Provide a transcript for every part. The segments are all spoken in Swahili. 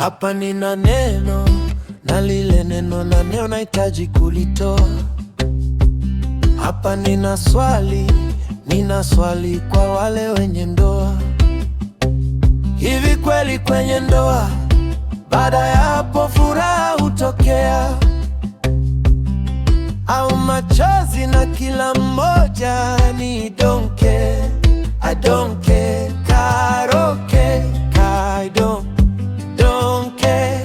Hapa nina neno, na lile neno la leo nahitaji kulitoa. Hapa nina swali kwa wale wenye ndoa. Hivi kweli kwenye ndoa, baada ya hapo furaha hutokea, au machozi na kila mmoja ni don't care, I don't care, karaoke, I don't care.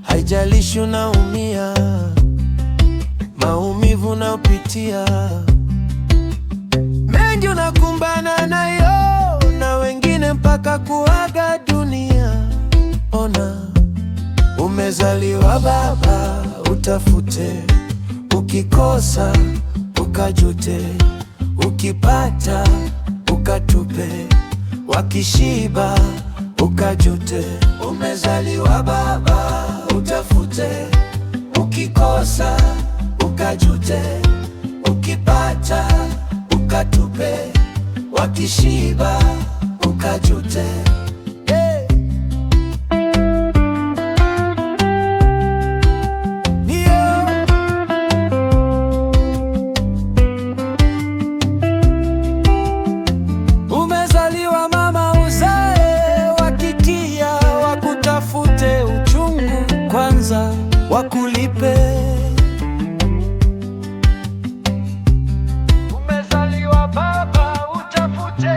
Haijalishi unaumia, maumivu unayopitia, mengi unakumbana nayo, na wengine mpaka kuaga dunia. Ona, umezaliwa baba, utafute, ukikosa ukajute, ukipata ukatupe, wakishiba ukajute. Umezaliwa baba, utafute, ukikosa ukajute, ukipata ukatupe, wakishiba ukajute. Umezaliwa mama, uzae, wakikia wakutafute, uchungu kwanza wakulipe. Umezaliwa baba, utafute,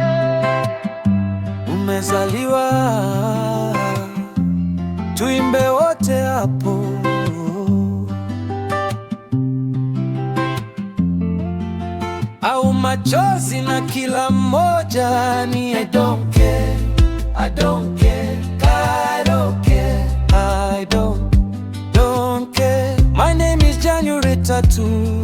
umezaliwa, tuimbe wote hapo. Au machozi na kila mmoja ni I don't care, I don't care, I don't care, I don't care. My name is January Tattoo.